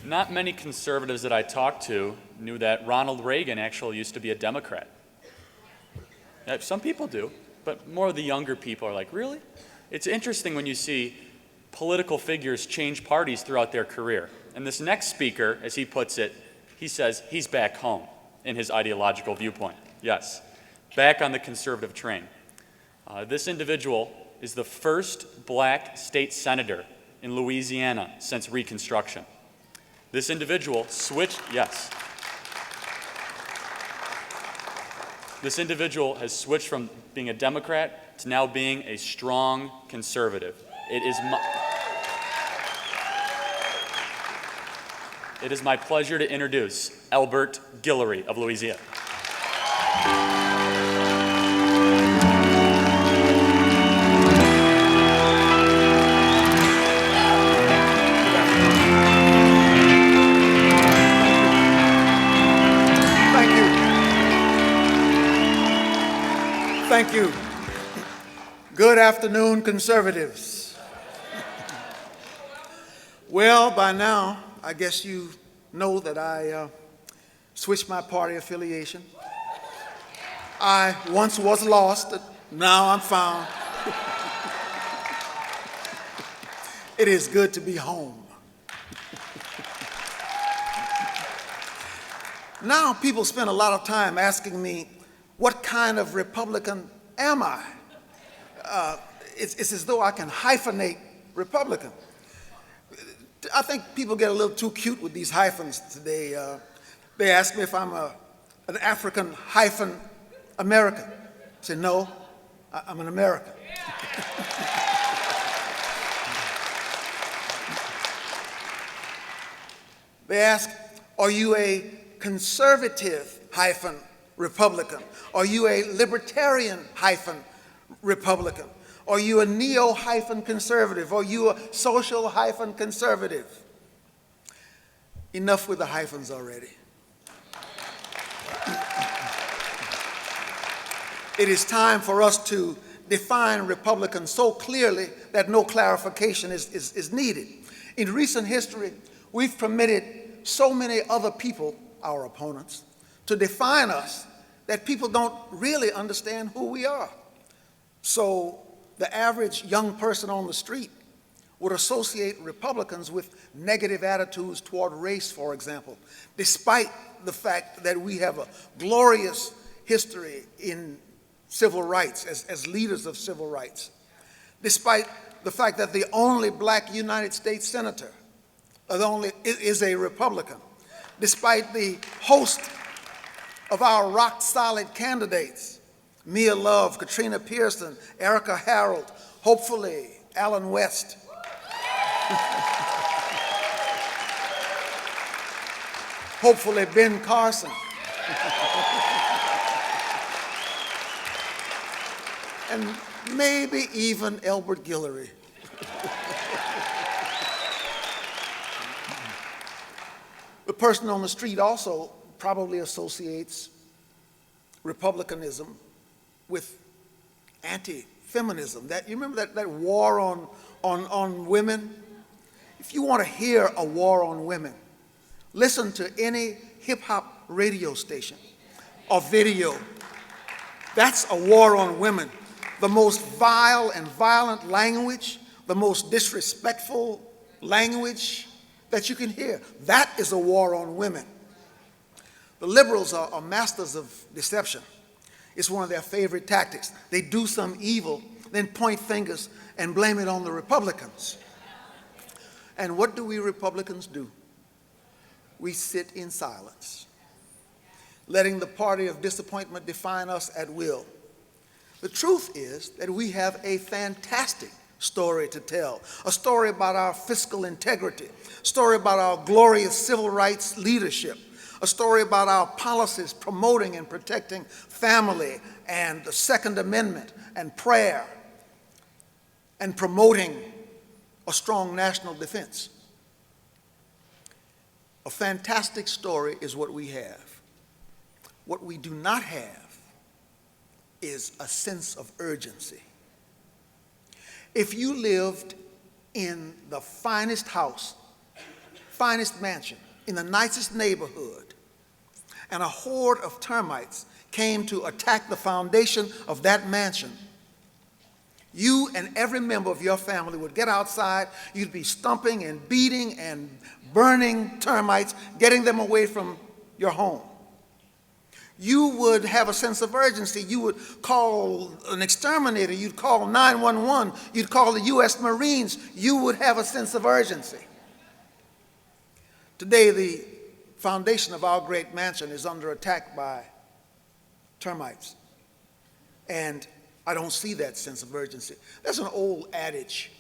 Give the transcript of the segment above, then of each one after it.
Not many conservatives that I talked to knew that Ronald Reagan actually used to be a Democrat. Some people do, but more of the younger people are like, really? It's interesting when you see political figures change parties throughout their career. And this next speaker, as he puts it, he says he's back home in his ideological viewpoint. Yes, back on the conservative train. This individual is the first black state senator in Louisiana since Reconstruction. This individual switched, yes. This individual has switched from being a Democrat to now being a strong conservative. It is my pleasure to introduce Elbert Guillory of Louisiana. Thank you. Good afternoon, conservatives. Well, by now, I guess you know that I switched my party affiliation. I once was lost, now I'm found. It is good to be home. Now people spend a lot of time asking me, what kind of Republican am I? It's as though I can hyphenate Republican. I think people get a little too cute with these hyphens today. They ask me if I'm an African hyphen American. I say, no, I'm an American. They ask, are you a conservative hyphen Republican? Are you a libertarian hyphen Republican? Are you a neo hyphen conservative? Are you a social hyphen conservative? Enough with the hyphens already. It is time for us to define Republican so clearly that no clarification is needed. In recent history, we've permitted so many other people, our opponents, to define us that people don't really understand who we are. So the average young person on the street would associate Republicans with negative attitudes toward race, for example, despite the fact that we have a glorious history in civil rights as leaders of civil rights, despite the fact that the only black United States senator is a Republican, despite the host of our rock-solid candidates, Mia Love, Katrina Pearson, Erica Harold, hopefully Alan West. Hopefully Ben Carson. And maybe even Elbert Guillory. The person on the street also probably associates republicanism with anti-feminism. You remember that war on women? If you want to hear a war on women, listen to any hip-hop radio station or video. That's a war on women. The most vile and violent language, the most disrespectful language that you can hear. That is a war on women. The liberals are masters of deception. It's one of their favorite tactics. They do some evil, then point fingers and blame it on the Republicans. And what do we Republicans do? We sit in silence, letting the party of disappointment define us at will. The truth is that we have a fantastic story to tell, a story about our fiscal integrity, a story about our glorious civil rights leadership, a story about our policies promoting and protecting family and the Second Amendment and prayer and promoting a strong national defense. A fantastic story is what we have. What we do not have is a sense of urgency. If you lived in the finest house finest mansion in the nicest neighborhood, and a horde of termites came to attack the foundation of that mansion, you and every member of your family would get outside. You'd be stumping and beating and burning termites, getting them away from your home. You would have a sense of urgency. You would call an exterminator. You'd call 911. You'd call the U.S. Marines. You would have a sense of urgency. Today, the foundation of our great mansion is under attack by termites. And I don't see that sense of urgency. There's an old adage,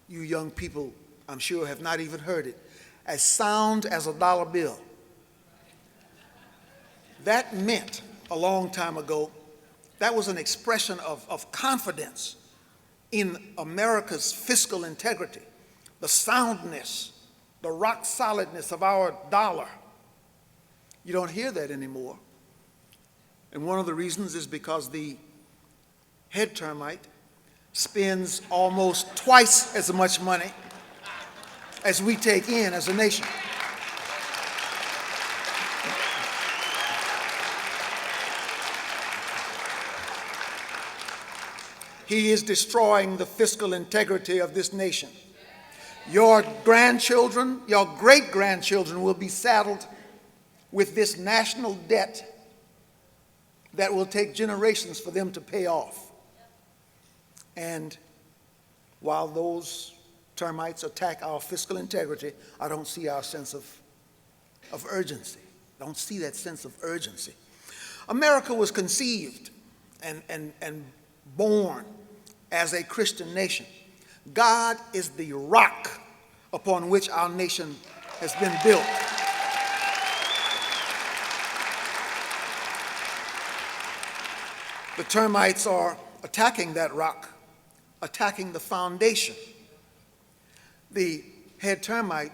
you young people, I'm sure, have not even heard it, as sound as a dollar bill. That meant a long time ago, that was an expression of confidence in America's fiscal integrity, the soundness, the rock solidness of our dollar. You don't hear that anymore. And one of the reasons is because the head termite spends almost twice as much money as we take in as a nation. He is destroying the fiscal integrity of this nation. Your grandchildren, your great-grandchildren will be saddled with this national debt that will take generations for them to pay off. And while those termites attack our fiscal integrity, I don't see our sense of urgency. I don't see that sense of urgency. America was conceived and born as a Christian nation. God is the rock upon which our nation has been built. The termites are attacking that rock, attacking the foundation. The head termite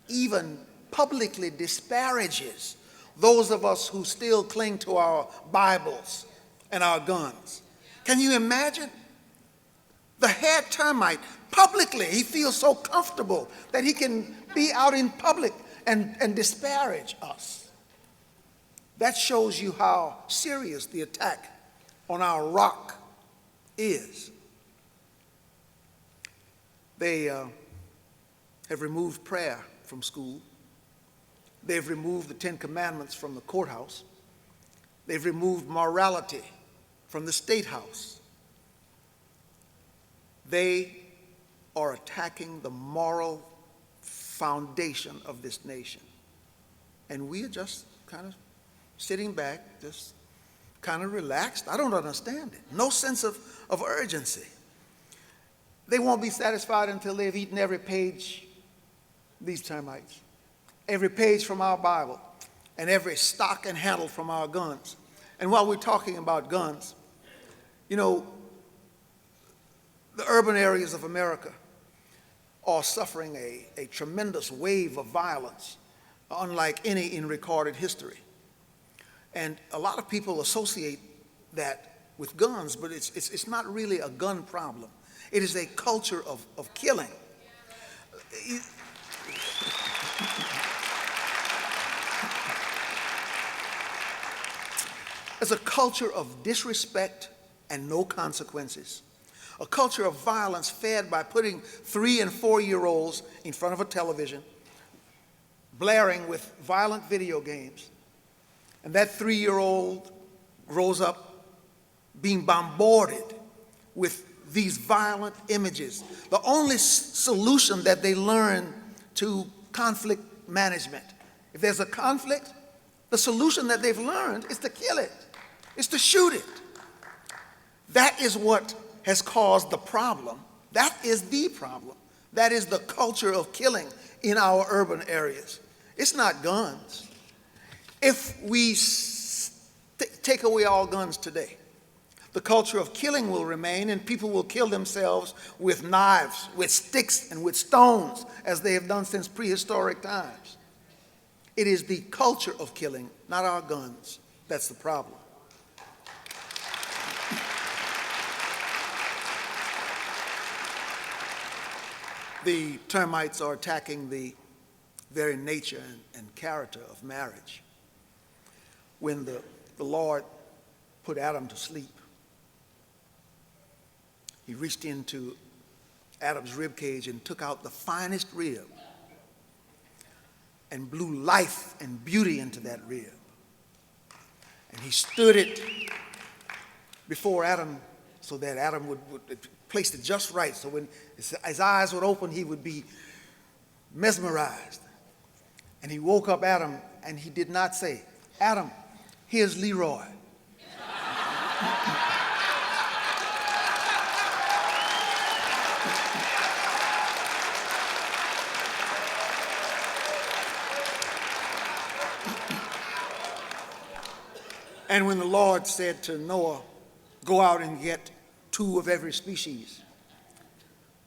even publicly disparages those of us who still cling to our Bibles and our guns. Can you imagine? The head termite, publicly, he feels so comfortable that he can be out in public and disparage us. That shows you how serious the attack on our rock is. They have removed prayer from school. They've removed the Ten Commandments from the courthouse. They've removed morality from the State House. They are attacking the moral foundation of this nation. And we are just kind of sitting back, just kind of relaxed. I don't understand it. No sense of urgency. They won't be satisfied until they've eaten every page, these termites, every page from our Bible, and every stock and handle from our guns. And while we're talking about guns, you know, the urban areas of America are suffering a tremendous wave of violence, unlike any in recorded history. And a lot of people associate that with guns, but it's not really a gun problem. It is a culture of killing. It's a culture of disrespect and no consequences. A culture of violence fed by putting 3- and 4-year-olds in front of a television, blaring with violent video games. And that 3-year-old grows up being bombarded with these violent images. The only solution that they learn to conflict management. If there's a conflict, the solution that they've learned is to kill it, is to shoot it. That is what has caused the problem. That is the problem. That is the culture of killing in our urban areas. It's not guns. If we take away all guns today, the culture of killing will remain, and people will kill themselves with knives, with sticks, and with stones, as they have done since prehistoric times. It is the culture of killing, not our guns, that's the problem. The termites are attacking the very nature and character of marriage. When the Lord put Adam to sleep, he reached into Adam's rib cage and took out the finest rib and blew life and beauty into that rib. And he stood it before Adam so that Adam would place it just right, so when his eyes would open, he would be mesmerized. And he woke up Adam, and he did not say, "Adam, here's Leroy." And when the Lord said to Noah, "Go out and get 2 of every species,"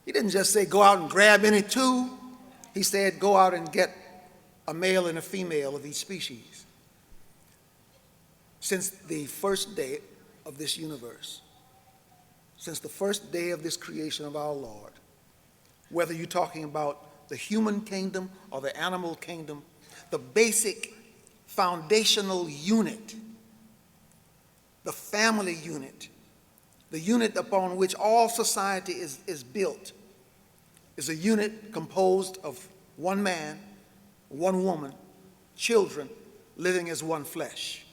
he didn't just say, "Go out and grab any 2." He said, "Go out and get a male and a female of each species." Since the first day of this universe, since the first day of this creation of our Lord, whether you're talking about the human kingdom or the animal kingdom, the basic foundational unit, the family unit, the unit upon which all society is built, is a unit composed of one man, one woman, children living as one flesh.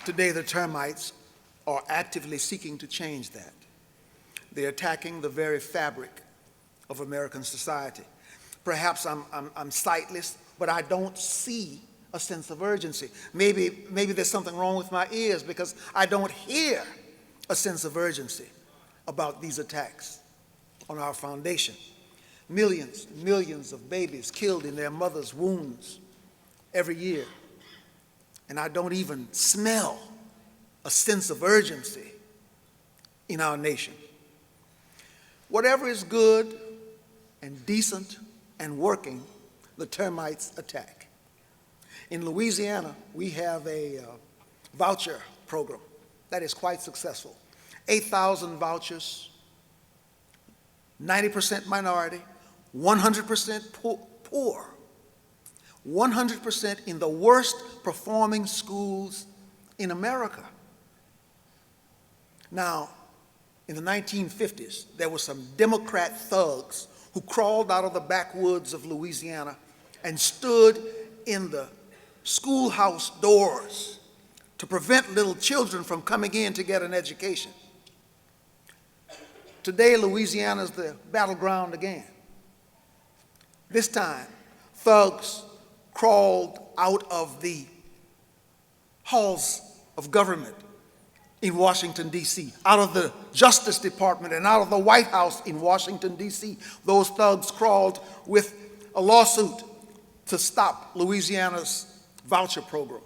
Today, the termites are actively seeking to change that. They're attacking the very fabric of American society. Perhaps I'm sightless, but I don't see a sense of urgency. Maybe there's something wrong with my ears because I don't hear a sense of urgency about these attacks on our foundation. Millions and millions of babies killed in their mother's wombs every year. And I don't even smell a sense of urgency in our nation. Whatever is good and decent and working, the termites attack. In Louisiana, we have a voucher program that is quite successful. 8,000 vouchers, 90% minority, 100% poor, 100% in the worst performing schools in America. Now, in the 1950s, there were some Democrat thugs who crawled out of the backwoods of Louisiana and stood in the schoolhouse doors to prevent little children from coming in to get an education. Today, Louisiana is the battleground again. This time, thugs crawled out of the halls of government in Washington, D.C., out of the Justice Department and out of the White House in Washington, D.C. Those thugs crawled with a lawsuit to stop Louisiana's voucher program.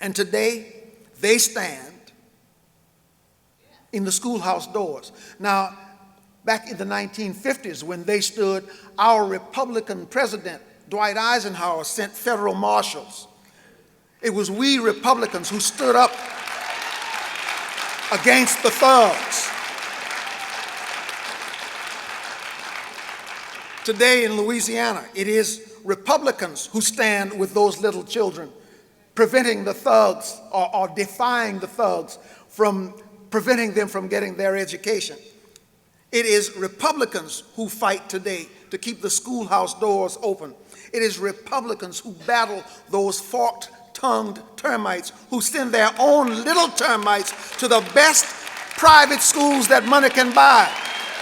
And today, they stand in the schoolhouse doors. Now, back in the 1950s, when they stood, our Republican president, Dwight Eisenhower, sent federal marshals. It was we Republicans who stood up against the thugs. Today in Louisiana, it is Republicans who stand with those little children, preventing the thugs or defying the thugs from preventing them from getting their education. It is Republicans who fight today to keep the schoolhouse doors open. It is Republicans who battle those forked-tongued termites who send their own little termites to the best private schools that money can buy.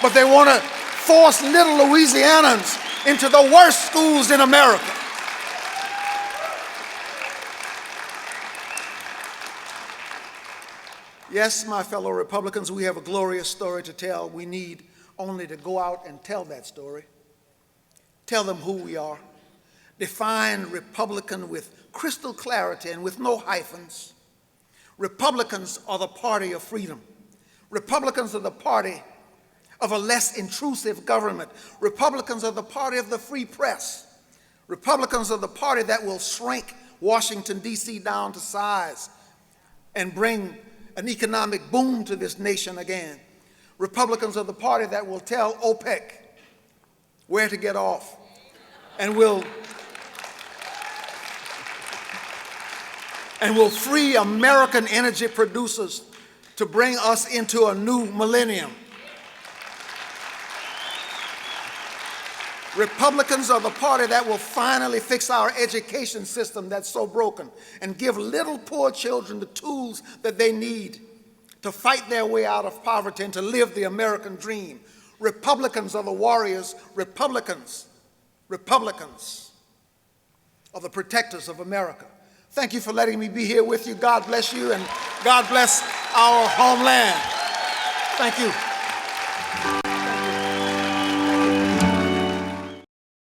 But they want to force little Louisianans into the worst schools in America. Yes, my fellow Republicans, we have a glorious story to tell. We need only to go out and tell that story. Tell them who we are. Define Republican with crystal clarity and with no hyphens. Republicans are the party of freedom. Republicans are the party of a less intrusive government. Republicans are the party of the free press. Republicans are the party that will shrink Washington, D.C. down to size and bring an economic boom to this nation again. Republicans are the party that will tell OPEC where to get off and will free American energy producers to bring us into a new millennium. Republicans are the party that will finally fix our education system that's so broken and give little poor children the tools that they need to fight their way out of poverty and to live the American dream. Republicans are the warriors. Republicans are the protectors of America. Thank you for letting me be here with you. God bless you, and God bless our homeland. Thank you.